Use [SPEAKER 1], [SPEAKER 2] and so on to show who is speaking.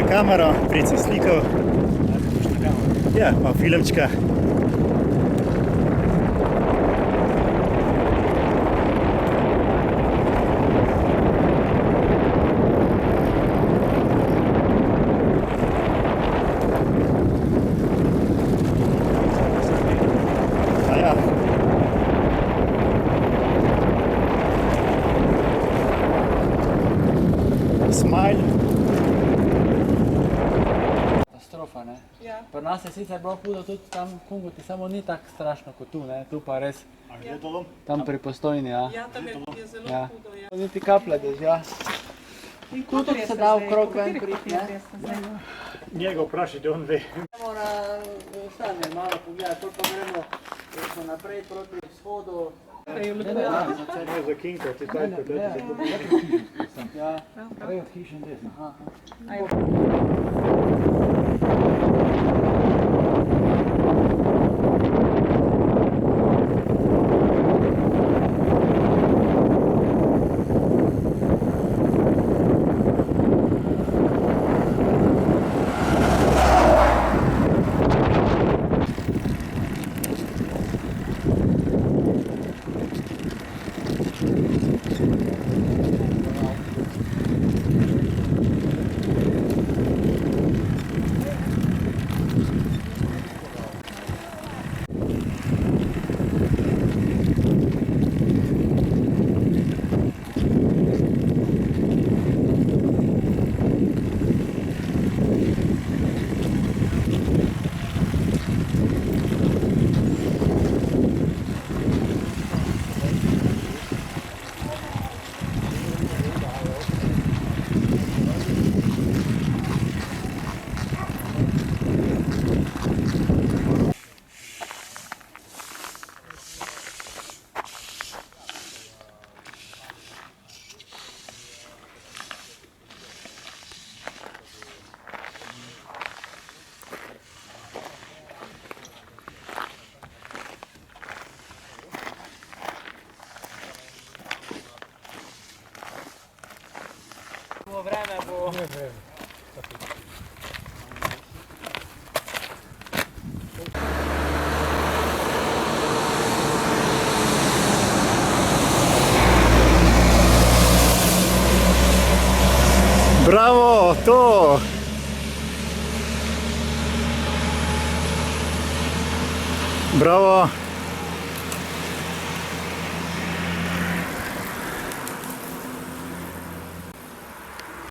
[SPEAKER 1] kamero, price slikal. Ja, pa filmčka. Smile.
[SPEAKER 2] Katastrofa, ne?
[SPEAKER 3] Ja.
[SPEAKER 2] Pri nas je sicer bilo hudo tudi tam v Kungoti, samo ni tako strašno kot tu, ne? Tu pa res, tam pri Postojni, ja.
[SPEAKER 3] Ja, tam je zelo
[SPEAKER 2] Ja.
[SPEAKER 3] hudo. Ja.
[SPEAKER 2] Niti kaplja dežja.
[SPEAKER 3] In
[SPEAKER 2] Tu tudi se da okrog ven priti, ne?
[SPEAKER 1] Njega vprašajte, on ve.
[SPEAKER 2] Gremo na stanje malo pogledati, to pa gremo naprej proti vzhodu.
[SPEAKER 1] Ne za kinkati, taj kot
[SPEAKER 2] Ja, prej od hiše in desno. Vreme bo...
[SPEAKER 1] Bravo, to! Bravo!